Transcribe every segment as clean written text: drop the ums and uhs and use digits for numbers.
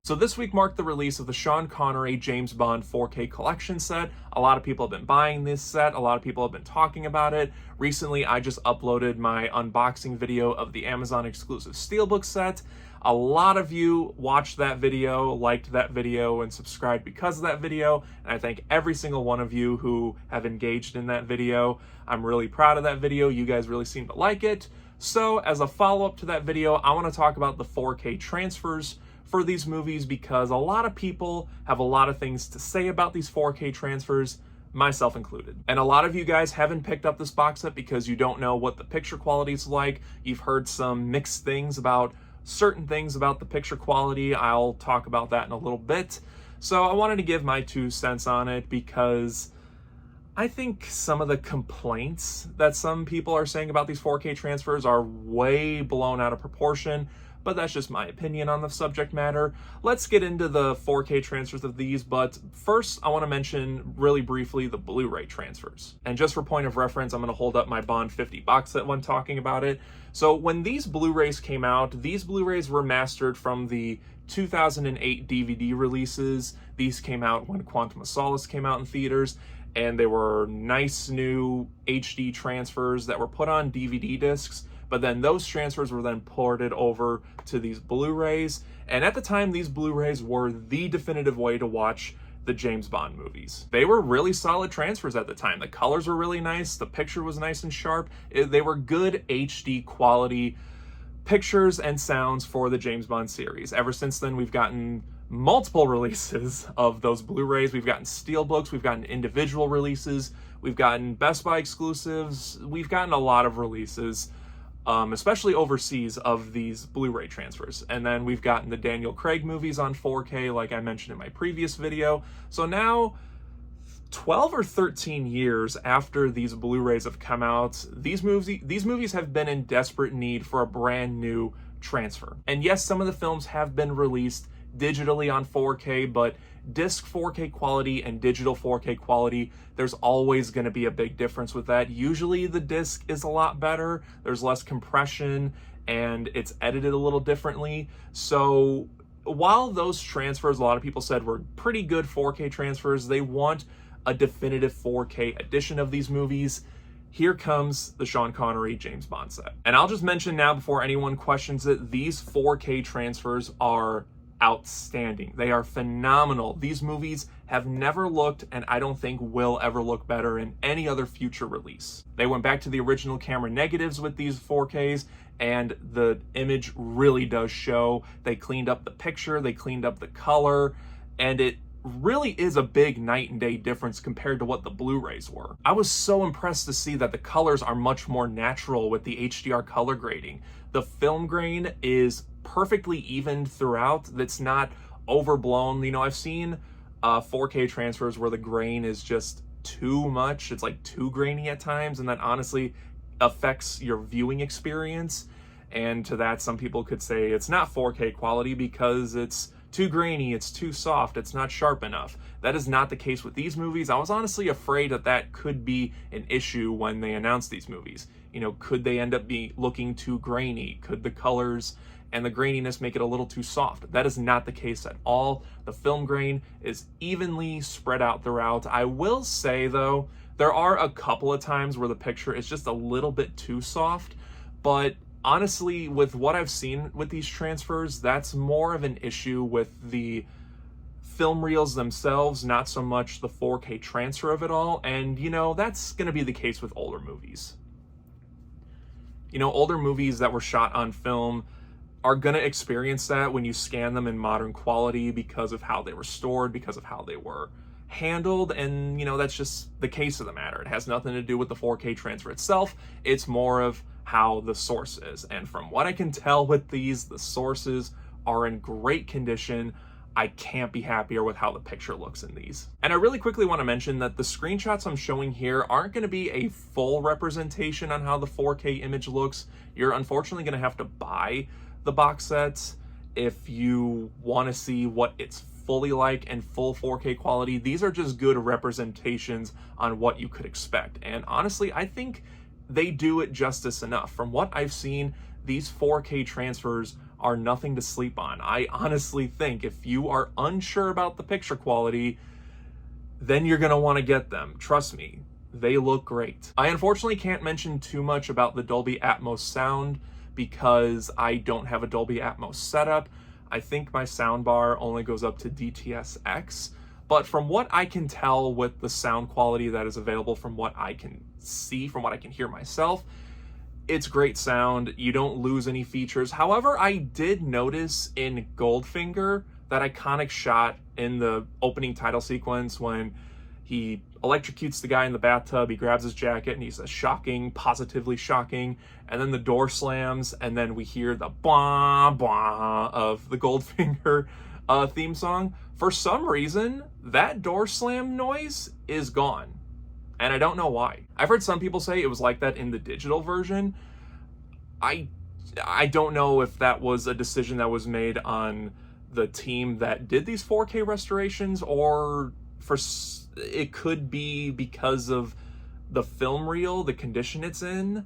So this week marked the release of the Sean Connery James Bond 4K collection set. A lot of people have been buying this set. A lot of people have been talking about it. Recently, I just uploaded my unboxing video of the Amazon exclusive Steelbook set. A lot of you watched that video, liked that video, and subscribed because of that video. And I thank every single one of you who have engaged in that video. I'm really proud of that video. You guys really seem to like it. So as a follow-up to that video, I want to talk about the 4K transfers for these movies because a lot of people have a lot of things to say about these 4K transfers, myself included. And a lot of you guys haven't picked up this box set because you don't know what the picture quality is like. You've heard some mixed things about certain things about the picture quality. I'll talk about that in a little bit. So I wanted to give my 2 cents on it because I think some of the complaints that some people are saying about these 4K transfers are way blown out of proportion, but that's just my opinion on the subject matter. Let's get into the 4K transfers of these, but first I want to mention really briefly the Blu-ray transfers. And just for point of reference, I'm going to hold up my Bond 50 box set when talking about it. So when these Blu-rays came out, these Blu-rays were mastered from the 2008 DVD releases. These came out when Quantum of Solace came out in theaters, and they were nice new HD transfers that were put on DVD discs. But then those transfers were then ported over to these Blu-rays. And at the time, these Blu-rays were the definitive way to watch the James Bond movies. They were really solid transfers at the time. The colors were really nice. The picture was nice and sharp. They were good HD quality pictures and sounds for the James Bond series. Ever since then, we've gotten multiple releases of those Blu-rays. We've gotten steelbooks. We've gotten individual releases. We've gotten Best Buy exclusives. We've gotten a lot of releases, especially overseas, of these Blu-ray transfers. And then we've gotten the Daniel Craig movies on 4K, like I mentioned in my previous video. So now, 12 or 13 years after these Blu-rays have come out, these movies have been in desperate need for a brand new transfer. And yes, some of the films have been released digitally on 4K, but disc 4K quality and digital 4K quality, there's always going to be a big difference with that. Usually the disc is a lot better, there's less compression, and it's edited a little differently. So while those transfers, a lot of people said, were pretty good 4K transfers, they want a definitive 4K edition of these movies. Here comes the Sean Connery James Bond set. And I'll just mention now, before anyone questions it, these 4K transfers are outstanding. They are phenomenal. These movies have never looked, and I don't think will ever look, better in any other future release. They went back to the original camera negatives with these 4Ks, and the image really does show. They cleaned up the picture, they cleaned up the color, and it really is a big night and day difference compared to what the Blu-rays were. I was so impressed to see that the colors are much more natural with the HDR color grading. The film grain is perfectly even throughout. That's not overblown. You know, I've seen 4K transfers where the grain is just too much. It's like too grainy at times, and that honestly affects your viewing experience. And to that, some people could say it's not 4K quality because it's too grainy, it's too soft, it's not sharp enough. That is not the case with these movies. I was honestly afraid that that could be an issue when they announced these movies. You know, could they end up looking too grainy? Could the colors and the graininess make it a little too soft? That is not the case at all. The film grain is evenly spread out throughout. I will say though, there are a couple of times where the picture is just a little bit too soft, but honestly, with what I've seen with these transfers, that's more of an issue with the film reels themselves, not so much the 4K transfer of it all. And you know, that's going to be the case with older movies. You know, older movies that were shot on film are going to experience that when you scan them in modern quality because of how they were stored, because of how they were handled. And you know, that's just the case of the matter. It has nothing to do with the 4K transfer itself. It's more of how the source is. And from what I can tell with these, the sources are in great condition. I can't be happier with how the picture looks in these. And I really quickly want to mention that the screenshots I'm showing here aren't going to be a full representation on how the 4K image looks. You're unfortunately going to have to buy the box sets if you want to see what it's fully like and full 4K quality. These are just good representations on what you could expect. And honestly, I think they do it justice enough. From what I've seen, these 4K transfers are nothing to sleep on. I honestly think if you are unsure about the picture quality, then you're gonna wanna get them. Trust me, they look great. I unfortunately can't mention too much about the Dolby Atmos sound because I don't have a Dolby Atmos setup. I think my soundbar only goes up to DTS-X, but from what I can tell with the sound quality that is available, from what I can see, from what I can hear myself, it's great sound. You don't lose any features. However, I did notice in Goldfinger, that iconic shot in the opening title sequence when he electrocutes the guy in the bathtub, he grabs his jacket and he says shocking, positively shocking, and then the door slams and then we hear the blah blah of the Goldfinger theme song. For some reason, that door slam noise is gone, and I don't know why. I've heard some people say it was like that in the digital version. I don't know if that was a decision that was made on the team that did these 4K restorations, or it could be because of the film reel, the condition it's in,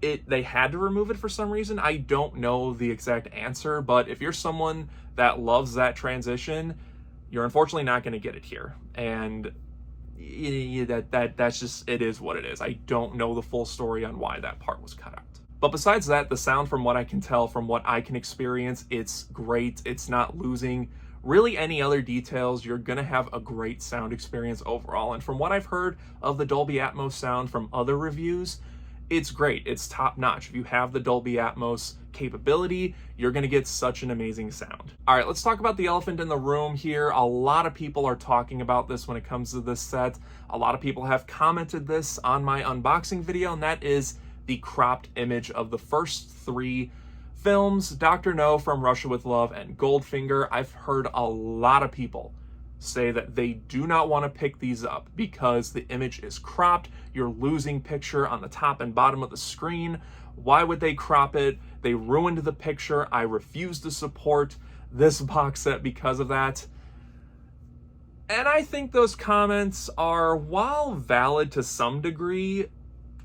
they had to remove it for some reason. I don't know the exact answer, but if you're someone that loves that transition, you're unfortunately not going to get it here. And that's just, it is what it is. I don't know the full story on why that part was cut out. But besides that, the sound, from what I can tell, from what I can experience, it's great. It's not losing really any other details. You're gonna have a great sound experience overall. And from what I've heard of the Dolby Atmos sound from other reviews, it's great. It's top notch. If you have the Dolby Atmos capability, you're gonna get such an amazing sound. All right, let's talk about the elephant in the room here. A lot of people are talking about this when it comes to this set. A lot of people have commented this on my unboxing video, and that is the cropped image of the first three films, Dr. No, From Russia with Love, and Goldfinger. I've heard a lot of people say that they do not want to pick these up because the image is cropped. You're losing picture on the top and bottom of the screen. Why would they crop it? They ruined the picture. I refuse to support this box set because of that. And I think those comments are, while valid to some degree,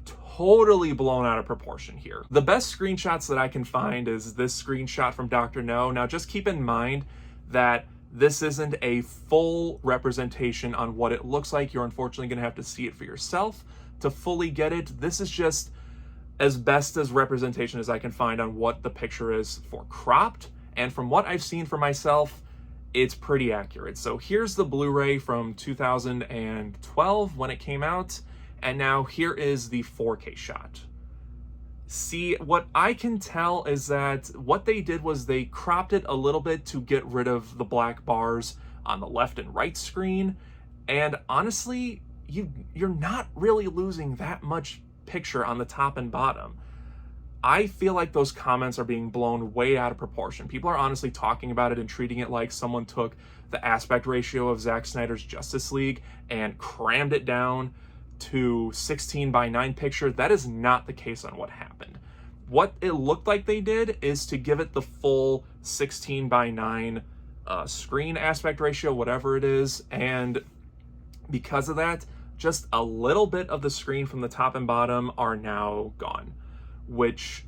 totally blown out of proportion here. The best screenshots that I can find is this screenshot from Dr. No. Now, just keep in mind that this isn't a full representation on what it looks like. You're unfortunately going to have to see it for yourself to fully get it. This is just as best as representation as I can find on what the picture is for cropped. And from what I've seen for myself, it's pretty accurate. So here's the Blu-ray from 2012 when it came out. And now here is the 4K shot. See, what I can tell is that what they did was they cropped it a little bit to get rid of the black bars on the left and right screen. And honestly, you're not really losing that much picture on the top and bottom. I feel like those comments are being blown way out of proportion. People are honestly talking about it and treating it like someone took the aspect ratio of Zack Snyder's Justice League and crammed it down to 16:9 picture. That is not the case on what happened. What it looked like they did is to give it the full 16:9 screen aspect ratio, whatever it is, and because of that, just a little bit of the screen from the top and bottom are now gone, which,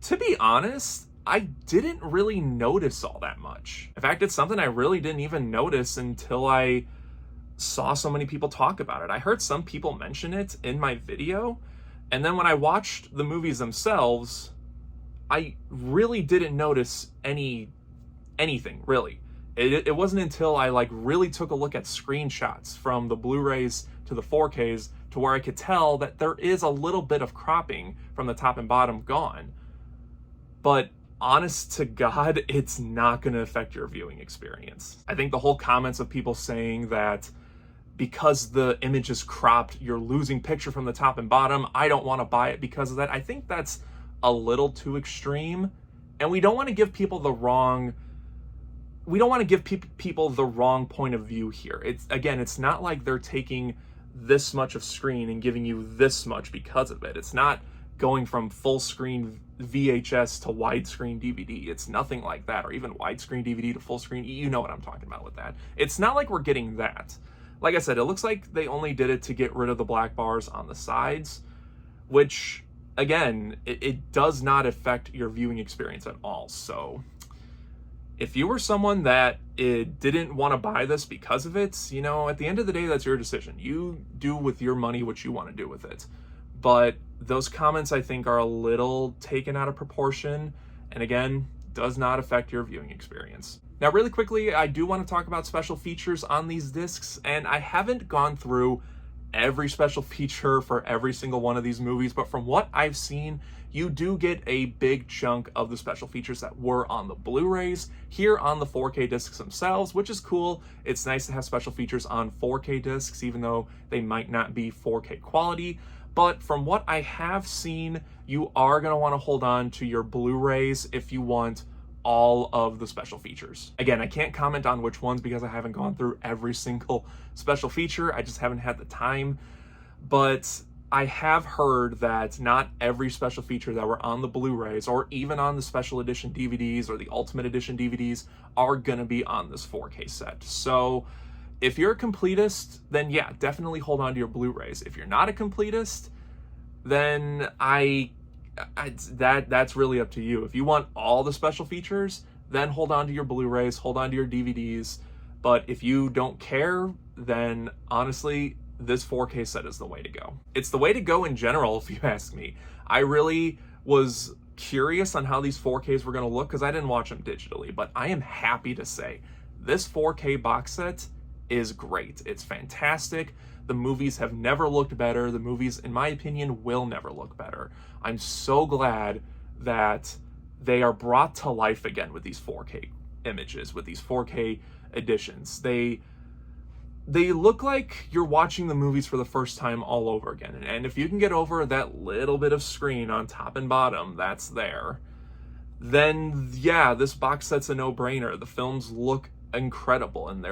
to be honest, I didn't really notice all that much. In fact, it's something I really didn't even notice until I saw so many people talk about it. I heard some people mention it in my video, and then when I watched the movies themselves, I really didn't notice anything, really. It wasn't until I really took a look at screenshots from the Blu-rays to the 4Ks to where I could tell that there is a little bit of cropping from the top and bottom gone. But honest to God, it's not going to affect your viewing experience. I think the whole comments of people saying that because the image is cropped, you're losing picture from the top and bottom, I don't want to buy it because of that, I think that's a little too extreme. And we don't want to give people the wrong point of view here. It's not like they're taking this much of screen and giving you this much because of it. It's not going from full screen VHS to widescreen DVD. It's nothing like that, or even widescreen DVD to full screen. You know what I'm talking about with that. It's not like we're getting that. Like I said, it looks like they only did it to get rid of the black bars on the sides, which, again, it does not affect your viewing experience at all. So if you were someone that didn't want to buy this because of it, you know, at the end of the day, that's your decision. You do with your money what you want to do with it. But those comments, I think, are a little taken out of proportion, and again, does not affect your viewing experience. Now, really quickly, I do want to talk about special features on these discs, and I haven't gone through every special feature for every single one of these movies, but from what I've seen, you do get a big chunk of the special features that were on the Blu-rays here on the 4K discs themselves, which is cool. It's nice to have special features on 4K discs, even though they might not be 4K quality. But from what I have seen, you are going to want to hold on to your Blu-rays if you want all of the special features. Again, I can't comment on which ones because I haven't gone through every single special feature. I just haven't had the time. But I have heard that not every special feature that were on the Blu-rays or even on the special edition DVDs or the Ultimate Edition DVDs are going to be on this 4K set. So if you're a completist, then yeah, definitely hold on to your Blu-rays. If you're not a completist, then that's really up to you. If you want all the special features, then hold on to your Blu-rays, hold on to your DVDs. But if you don't care, then honestly, this 4K set is the way to go. It's the way to go in general, if you ask me. I really was curious on how these 4Ks were going to look because I didn't watch them digitally, but I am happy to say this 4K box set is great. It's fantastic. The movies have never looked better. The movies, in my opinion, will never look better. I'm so glad that they are brought to life again with these 4K images, with these 4K editions. They look like you're watching the movies for the first time all over again. And if you can get over that little bit of screen on top and bottom that's there, then yeah, this box set's a no-brainer. The films look incredible, and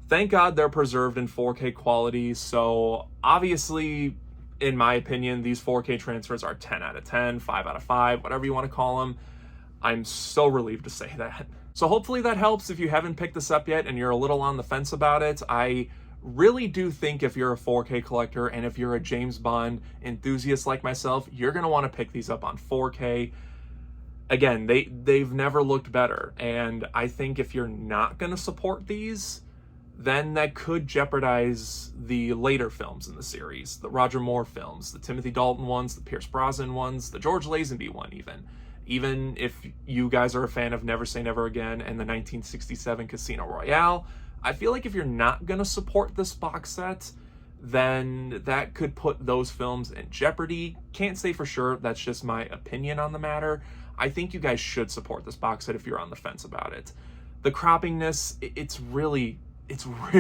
thank God they're preserved in 4K quality. So obviously, in my opinion, these 4K transfers are 10 out of 10, 5 out of 5, whatever you want to call them. I'm so relieved to say that. So hopefully that helps if you haven't picked this up yet and you're a little on the fence about it. I really do think if you're a 4K collector and if you're a James Bond enthusiast like myself, you're going to want to pick these up on 4K. Again, they've never looked better. And I think if you're not going to support these, then that could jeopardize the later films in the series, the Roger Moore films, the Timothy Dalton ones, the Pierce Brosnan ones, the George Lazenby one even. Even if you guys are a fan of Never Say Never Again and the 1967 Casino Royale, I feel like if you're not going to support this box set, then that could put those films in jeopardy. Can't say for sure, that's just my opinion on the matter. I think you guys should support this box set if you're on the fence about it. The croppingness, it's really,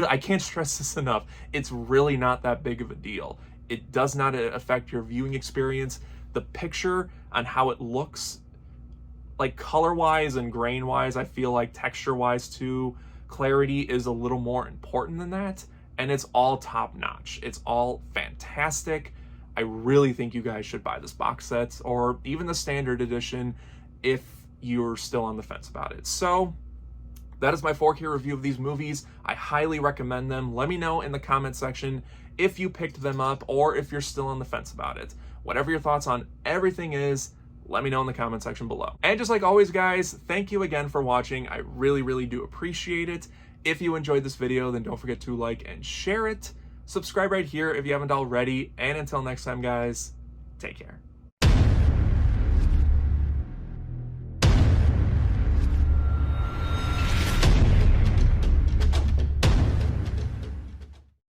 I can't stress this enough, it's really not that big of a deal. It does not affect your viewing experience. The picture on how it looks, like color-wise and grain-wise, I feel like texture-wise too, clarity is a little more important than that, and it's all top-notch. It's all fantastic. I really think you guys should buy this box set, or even the standard edition if you're still on the fence about it. So that is my 4K review of these movies. I highly recommend them. Let me know in the comment section if you picked them up or if you're still on the fence about it. Whatever your thoughts on everything is, let me know in the comment section below. And just like always, guys, thank you again for watching. I really, really do appreciate it. If you enjoyed this video, then don't forget to like and share it. Subscribe right here if you haven't already. And until next time, guys, take care.